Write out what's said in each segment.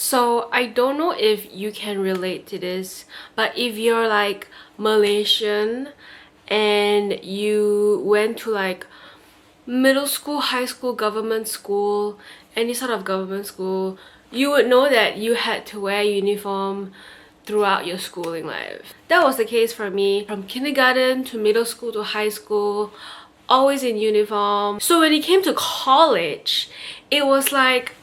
So I don't know if you can relate to this, but if you're like Malaysian and you went to like middle school, high school, government school, any sort of government school, you would know that you had to wear uniform throughout your schooling life. That was the case for me from kindergarten to middle school to high school, always in uniform. So when it came to college, it was like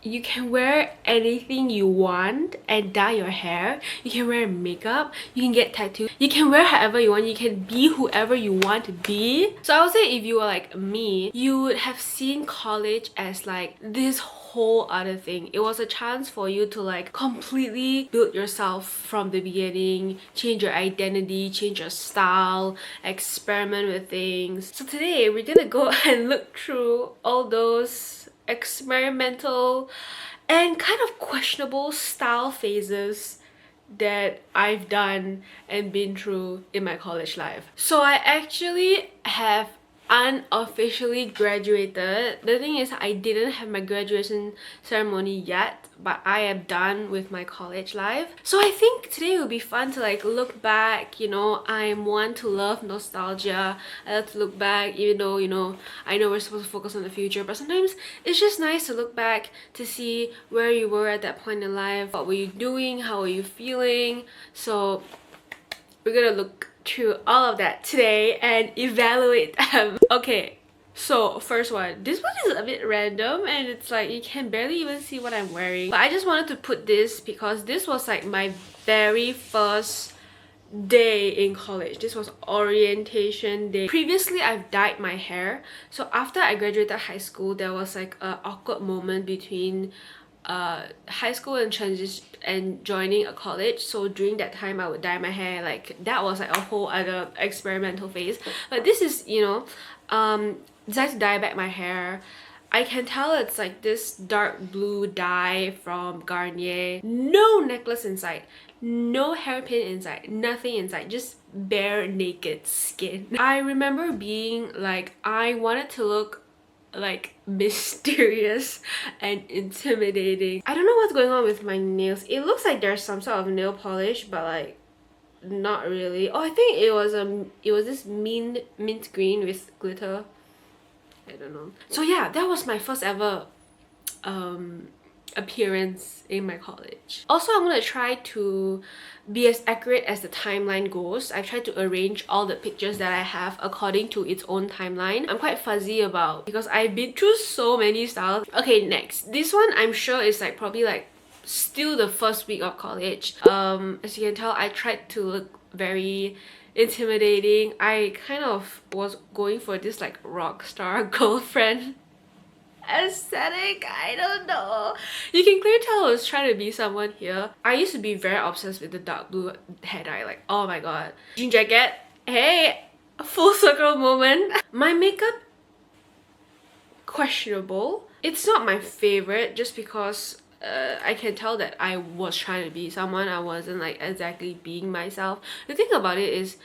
you can wear anything you want and dye your hair. You can wear makeup. You can get tattoos. You can wear however you want. You can be whoever you want to be. So I would say if you were like me, you would have seen college as like this whole other thing. It was a chance for you to like completely build yourself from the beginning, change your identity, change your style, experiment with things. So today we're gonna go and look through all those experimental and kind of questionable style phases that I've done and been through in my college life. So I actually have unofficially graduated. The thing is, I didn't have my graduation ceremony yet, but I am done with my college life. So I think today will be fun to like look back. You know, I'm one to love nostalgia. I love to look back, even though, you know, I know we're supposed to focus on the future, but sometimes it's just nice to look back to see where you were at that point in life. What were you doing? How were you feeling? So we're gonna look through all of that today and evaluate them. Okay, so first one. This one is a bit random and it's like you can barely even see what I'm wearing. But I just wanted to put this because this was like my very first day in college. This was orientation day. Previously, I've dyed my hair. So after I graduated high school, there was like an awkward moment between high school and transition and joining a college. So during that time I would dye my hair. Like that was like a whole other experimental phase. But this is, you know, decided to dye back my hair. I can tell it's like this dark blue dye from Garnier. No necklace inside, no hairpin inside, nothing inside, just bare naked skin. I remember being like, I wanted to look like mysterious and intimidating. I don't know what's going on with my nails. It looks like there's some sort of nail polish, but like not really. Oh, I think it was this mint green with glitter. I don't know. So yeah, that was my first ever appearance in my college. Also, I'm gonna try to be as accurate as the timeline goes. I try to arrange all the pictures that I have according to its own timeline. I'm quite fuzzy about because I've been through so many styles. Okay, next. This one I'm sure is like probably like still the first week of college. As you can tell, I tried to look very intimidating. I kind of was going for this like rock star girlfriend aesthetic. I don't know. You can clearly tell I was trying to be someone here. I used to be very obsessed with the dark blue hair dye. Like, oh my god. Jean jacket. Hey, a full circle moment. My makeup, questionable. It's not my favorite just because I can tell that I was trying to be someone. I wasn't like exactly being myself. The thing about it is,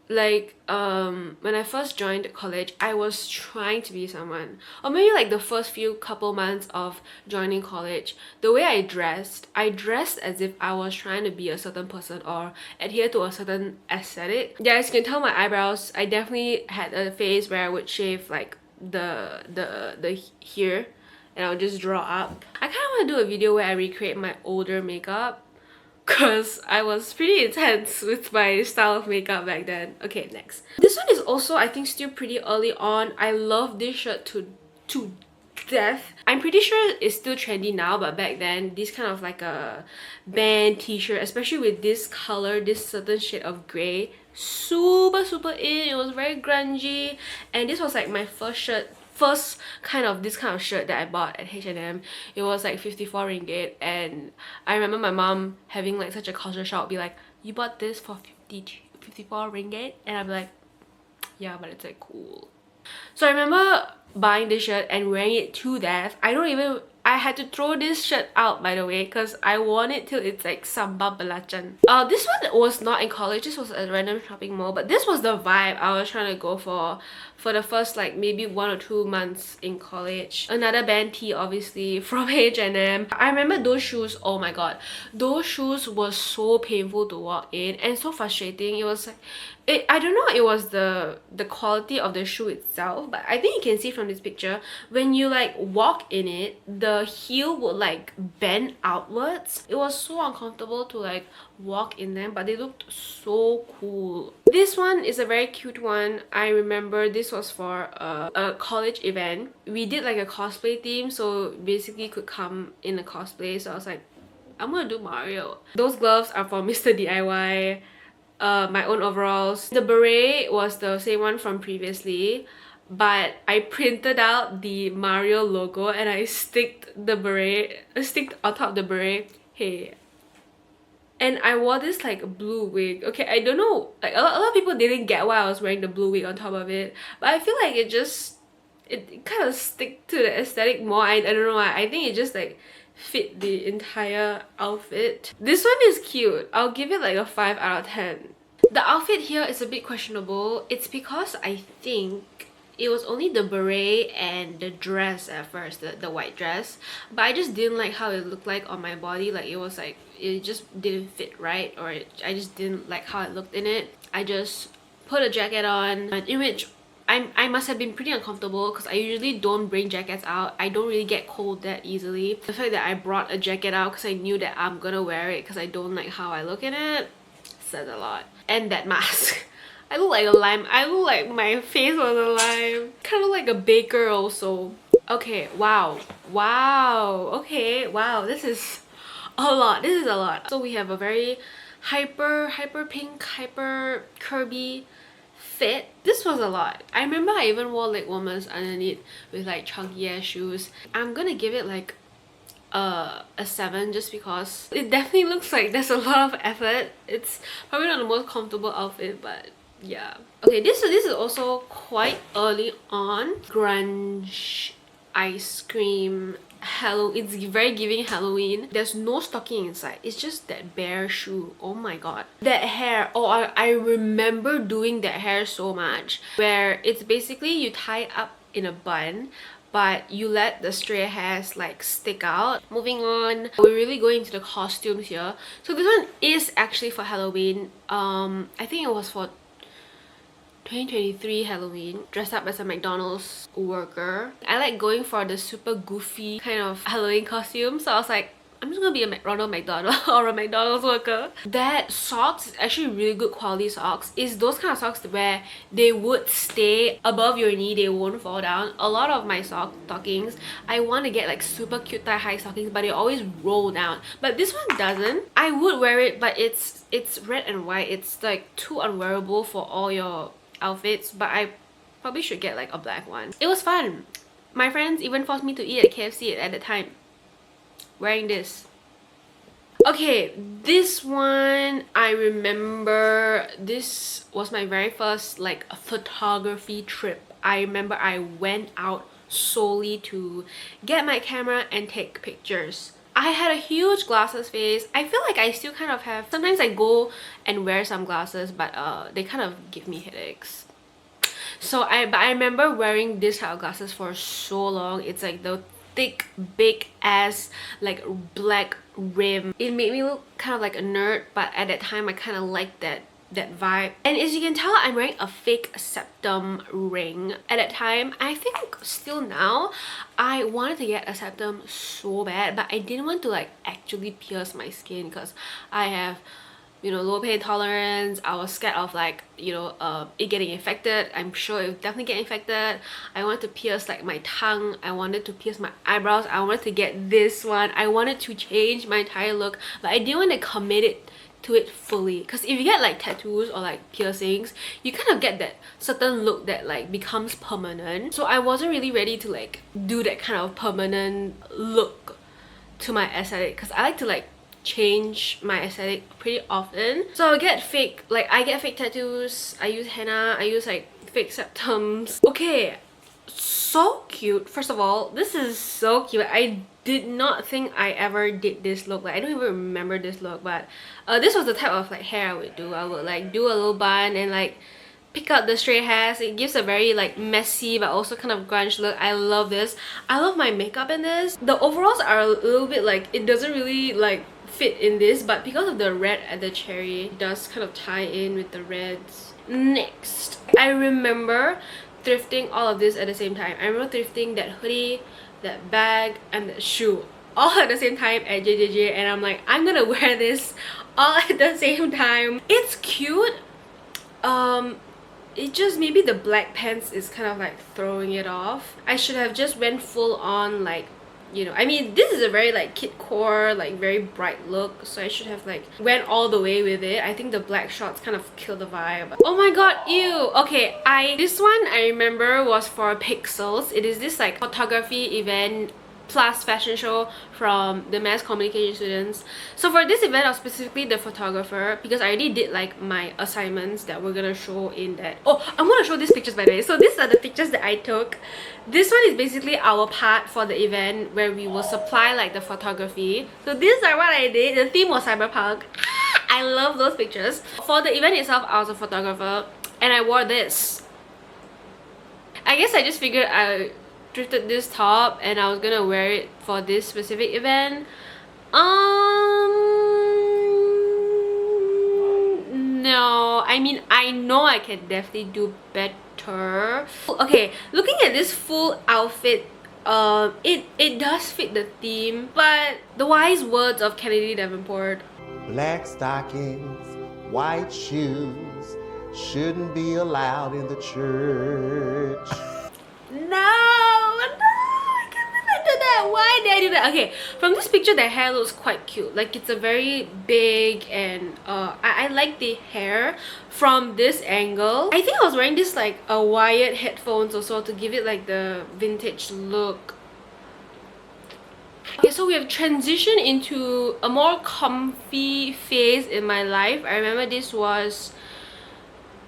like when I first joined college, I was trying to be someone, or maybe like the first few couple months of joining college, the way I dressed as if I was trying to be a certain person or adhere to a certain aesthetic. Yeah, as you can tell, my eyebrows, I definitely had a phase where I would shave like the here and I'll just draw up. I kind of want to do a video where I recreate my older makeup because I was pretty intense with my style of makeup back then. Okay, next. This one is also, I think, still pretty early on. I love this shirt to death. I'm pretty sure it's still trendy now, but back then, this kind of like a band t-shirt, especially with this color, this certain shade of grey, super in. It was very grungy, and this was like my first kind of this kind of shirt that I bought at H&M. It was like 54 ringgit, and I remember my mom having like such a culture shock, be like, you bought this for 54 ringgit? And I'd be like, yeah, but it's like cool. So I remember buying this shirt and wearing it to death. I don't even I had to throw this shirt out, by the way, because I worn it till it's like sambal belacan. This one was not in college. This was at a random shopping mall, but this was the vibe I was trying to go for the first like maybe 1 or 2 months in college. Another band tee, obviously, from H&M. I remember those shoes. Oh my god, those shoes were so painful to walk in and so frustrating. It was like, I don't know, it was the quality of the shoe itself, but I think you can see from this picture, when you like walk in it, the heel would like bend outwards. It was so uncomfortable to like walk in them, but they looked so cool. This one is a very cute one. I remember this was for a college event. We did like a cosplay theme, so basically could come in a cosplay. So I was like, I'm gonna do Mario. Those gloves are for Mr. DIY. My own overalls. The beret was the same one from previously, but I printed out the Mario logo and I sticked on top of the beret. Hey. And I wore this like blue wig. Okay, I don't know, like a lot of people didn't get why I was wearing the blue wig on top of it, but I feel like it kind of stick to the aesthetic more. I don't know why. I think it just like fit the entire outfit. This one is cute. I'll give it like a 5 out of 10. The outfit here is a bit questionable. It's because I think it was only the beret and the dress at first, the white dress, but I just didn't like how it looked like on my body. Like it was like, it just didn't fit right, or I just didn't like how it looked in it. I just put a jacket on, in which I must have been pretty uncomfortable because I usually don't bring jackets out. I don't really get cold that easily. The fact that I brought a jacket out because I knew that I'm gonna wear it because I don't like how I look in it says a lot. And that mask. I look like a lime. I look like my face was a lime. Kind of like a baker also. Okay, wow. Wow. Okay, wow. This is a lot. This is a lot. So we have a very hyper pink, hyper curvy fit. This was a lot. I remember I even wore leg warmers underneath with like chunky ass shoes. I'm gonna give it like a 7 just because it definitely looks like there's a lot of effort. It's probably not the most comfortable outfit, but yeah. Okay, this is also quite early on. Grunge, ice cream, Halloween. It's very giving Halloween. There's no stocking inside. It's just that bare shoe. Oh my god. That hair. Oh, I remember doing that hair so much. Where it's basically you tie up in a bun, but you let the stray hairs like stick out. Moving on, we're really going into the costumes here. So this one is actually for Halloween. I think it was for 2023 Halloween, dressed up as a McDonald's worker. I like going for the super goofy kind of Halloween costume, so I was like, I'm just gonna be a Ronald McDonald or a McDonald's worker. That socks is actually really good quality socks. It's those kind of socks where they would stay above your knee, they won't fall down. A lot of my stockings, I want to get like super cute thigh-high stockings, but they always roll down. But this one doesn't. I would wear it, but it's red and white. It's like too unwearable for all your outfits, but I probably should get like a black one. It was fun. My friends even forced me to eat at KFC at the time wearing this. Okay, this one I remember. This was my very first like photography trip. I remember I went out solely to get my camera and take pictures. I had a huge glasses face. I feel like I still kind of have. Sometimes I go and wear some glasses, but they kind of give me headaches. So I remember wearing this type of glasses for so long. It's like the thick, big ass like black rim. It made me look kind of like a nerd, but at that time I kind of liked that vibe. And as you can tell, I'm wearing a fake septum ring. At that time, I think still now, I wanted to get a septum so bad, but I didn't want to like actually pierce my skin because I have, you know, low pain tolerance. I was scared of like, you know, it getting infected. I'm sure it would definitely get infected. I wanted to pierce like my tongue. I wanted to pierce my eyebrows. I wanted to get this one. I wanted to change my entire look, but I didn't want to commit it to it fully, because if you get like tattoos or like piercings, you kind of get that certain look that like becomes permanent. So I wasn't really ready to like do that kind of permanent look to my aesthetic, because I like to like change my aesthetic pretty often. So I get fake tattoos, I use henna, I use like fake septums. Okay, so cute. First of all, this is so cute. I did not think I ever did this look. Like I don't even remember this look, but this was the type of like hair I would do. I would like do a little bun and like pick out the straight hairs. It gives a very like messy but also kind of grunge look. I love this. I love my makeup in this. The overalls are a little bit like, it doesn't really like fit in this, but because of the red and the cherry, it does kind of tie in with the reds. Next, I remember thrifting all of this at the same time. I remember thrifting that hoodie, that bag, and that shoe all at the same time at JJJ, and I'm like, I'm gonna wear this all at the same time. It's cute. It just, maybe the black pants is kind of like throwing it off. I should have just went full on like, you know, I mean, this is a very like kid core, like very bright look, so I should have like went all the way with it. I think the black shorts kind of kill the vibe. Oh my god, ew. Okay, this one I remember was for Pixels. It is this like photography event plus fashion show from the mass communication students. So for this event I was specifically the photographer because I already did like my assignments that we're gonna show in that. Oh, I'm gonna show these pictures by the way. So these are the pictures that I took. This one is basically our part for the event where we will supply like the photography. So these are what I did. The theme was cyberpunk. I love those pictures. For the event itself, I was a photographer and I wore this. I guess I just figured I thrifted this top and I was gonna wear it for this specific event. No, I mean, I know I can definitely do better. Okay, looking at this full outfit, it does fit the theme, but the wise words of Kennedy Davenport: black stockings, white shoes shouldn't be allowed in the church. No, I can't believe I did that. Why did I do that? Okay, from this picture, the hair looks quite cute. Like, it's a very big and I like the hair from this angle. I think I was wearing this like a wired headphones also to give it like the vintage look. Okay, so we have transitioned into a more comfy phase in my life. I remember this was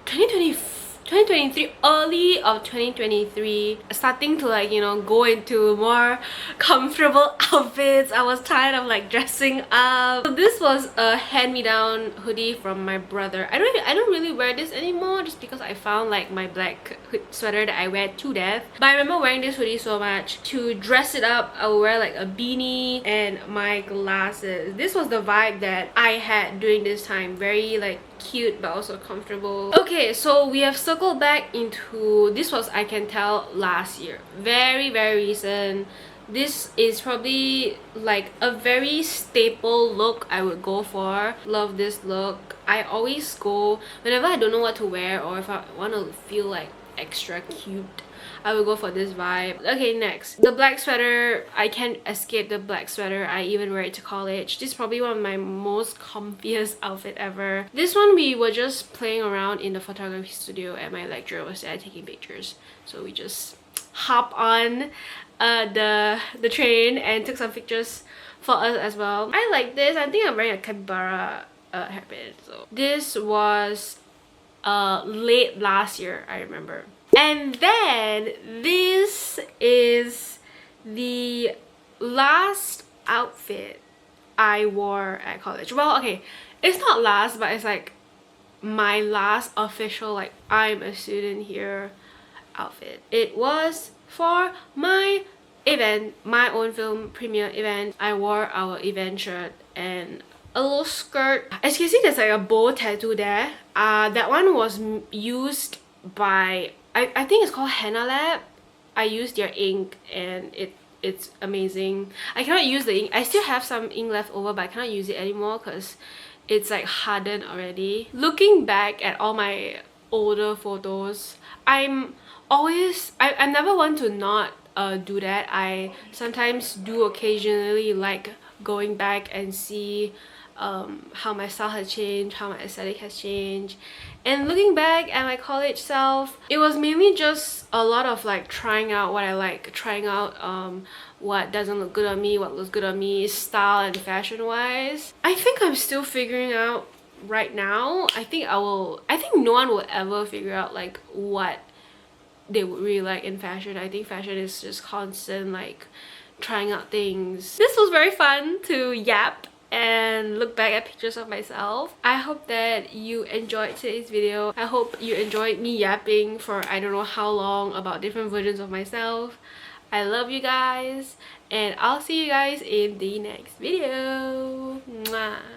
2023, early of 2023, starting to like, you know, go into more comfortable outfits. I was tired of like dressing up. So this was a hand-me-down hoodie from my brother. I don't really wear this anymore just because I found like my black sweater that I wear to death. But I remember wearing this hoodie so much. To dress it up, I would wear like a beanie and my glasses. This was the vibe that I had during this time. Very like cute but also comfortable. Okay, so we have circled back into, this was, I can tell, last year. Very recent. This is probably like a very staple look I would go for. Love this look. I always go, whenever I don't know what to wear or if I want to feel like extra cute, I will go for this vibe. Okay, next. The black sweater. I can't escape the black sweater. I even wear it to college. This is probably one of my most comfiest outfit ever. This one we were just playing around in the photography studio and my lecturer was there taking pictures. So we just hop on the train and took some pictures for us as well. I like this. I think I'm wearing a capybara hairband. So this was late last year, I remember. And then this is the last outfit I wore at college. Well, okay, it's not last, but it's like my last official like I'm a student here outfit. It was for my event, my own film premiere event. I wore our event shirt and a little skirt. As you can see, there's like a bow tattoo there. That one was used by, I think it's called Henna Lab. I used their ink and it's amazing. I cannot use the ink. I still have some ink left over, but I cannot use it anymore because it's like hardened already. Looking back at all my older photos, I'm never one to not do that. I sometimes do occasionally like going back and see how my style has changed, how my aesthetic has changed. And looking back at my college self, it was mainly just a lot of like trying out what I like, trying out what doesn't look good on me, what looks good on me, style and fashion wise. I think I'm still figuring out right now. I think no one will ever figure out like what they would really like in fashion. I think fashion is just constant like trying out things. This was very fun to yap and look back at pictures of myself. I hope that you enjoyed today's video. I hope you enjoyed me yapping for I don't know how long about different versions of myself. I love you guys, and I'll see you guys in the next video. Mwah.